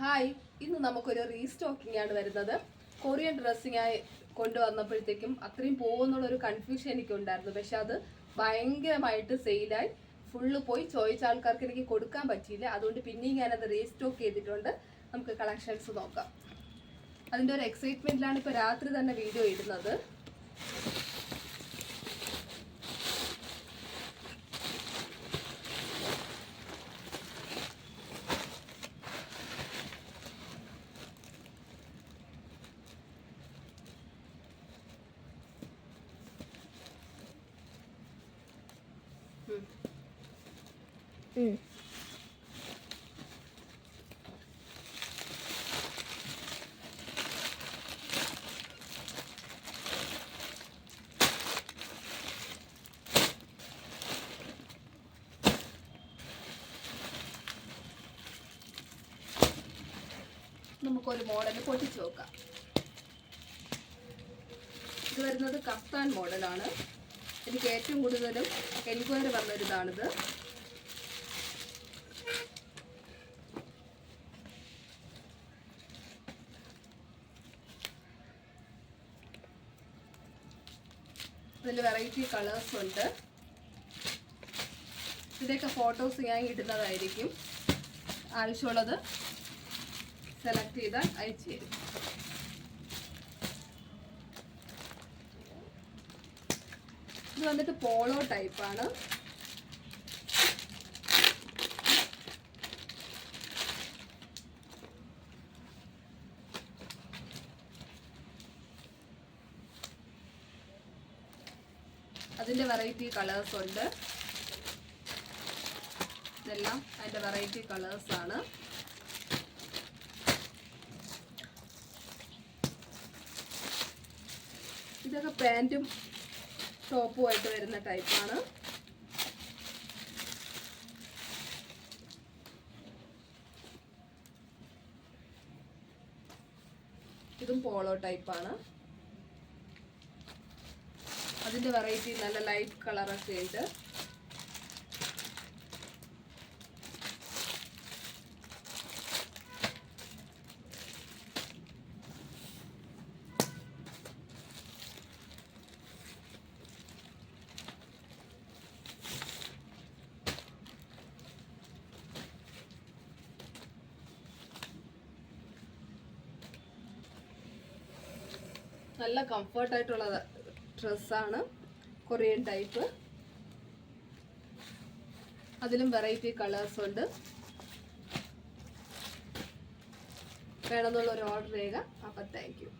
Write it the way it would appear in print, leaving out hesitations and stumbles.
Hi, ഇന്ന് നമുക്കൊരു restocking ആണ് വരുന്നത്. കൊറിയൻ ഡ്രസ്സിങ്ങായി കൊണ്ടുവന്നപ്പോഴത്തേക്കും അത്രയും പോകുന്നുള്ളൊരു കൺഫ്യൂഷൻ എനിക്കുണ്ടായിരുന്നു. പക്ഷെ അത് ഭയങ്കരമായിട്ട് സെയിലായി ഫുള്ള് പോയി. ചോദിച്ച ആൾക്കാർക്ക് എനിക്ക് കൊടുക്കാൻ പറ്റിയില്ല. അതുകൊണ്ട് പിന്നെയും ഞാനത് റീസ്റ്റോക്ക് ചെയ്തിട്ടുണ്ട്. നമുക്ക് കളക്ഷൻസ് നോക്കാം. അതിൻ്റെ ഒരു എക്സൈറ്റ്മെൻറ്റിലാണ് ഇപ്പോൾ രാത്രി തന്നെ വീഡിയോ ഇടുന്നത്. നമുക്കൊരു മോഡൽ പൊട്ടിച്ചു നോക്കാം. ഇത് വരുന്നത് കഫ്താൻ മോഡലാണ്. എനിക്ക് ഏറ്റവും കൂടുതലും എൻക്വയറി വന്നൊരിതാണിത്. ഇതിൽ വെറൈറ്റി കളേഴ്സ് ഉണ്ട്. ഇതിൻ്റെയൊക്കെ ഫോട്ടോസ് ഞാൻ ഇടുന്നതായിരിക്കും. ആവശ്യമുള്ളത് സെലക്ട് ചെയ്താൽ അയച്ചു തരും. ഇത് വന്നിട്ട് പോളോ ടൈപ്പാണ്. അതിൻ്റെ വെറൈറ്റി കളേഴ്സ് ഉണ്ട്. ഇതെല്ലാം അതിൻ്റെ വെറൈറ്റി കളേഴ്സാണ്. ഇതൊക്കെ പാൻറ്റും ടോപ്പുമായിട്ട് വരുന്ന ടൈപ്പാണ്. ഇതും പോളോ ടൈപ്പാണ്. അതിൻ്റെ വെറൈറ്റി നല്ല ലൈറ്റ് കളറൊക്കെ ഉണ്ട്. നല്ല കംഫർട്ടായിട്ടുള്ള ഡ്രസ്സാണ്, കൊറിയൻ ടൈപ്പ്. അതിലും വെറൈറ്റി കളേഴ്സ് ഉണ്ട്. വേണമെന്നുള്ളൊരു ഓർഡർ ചെയ്യുക. അപ്പം താങ്ക് യു.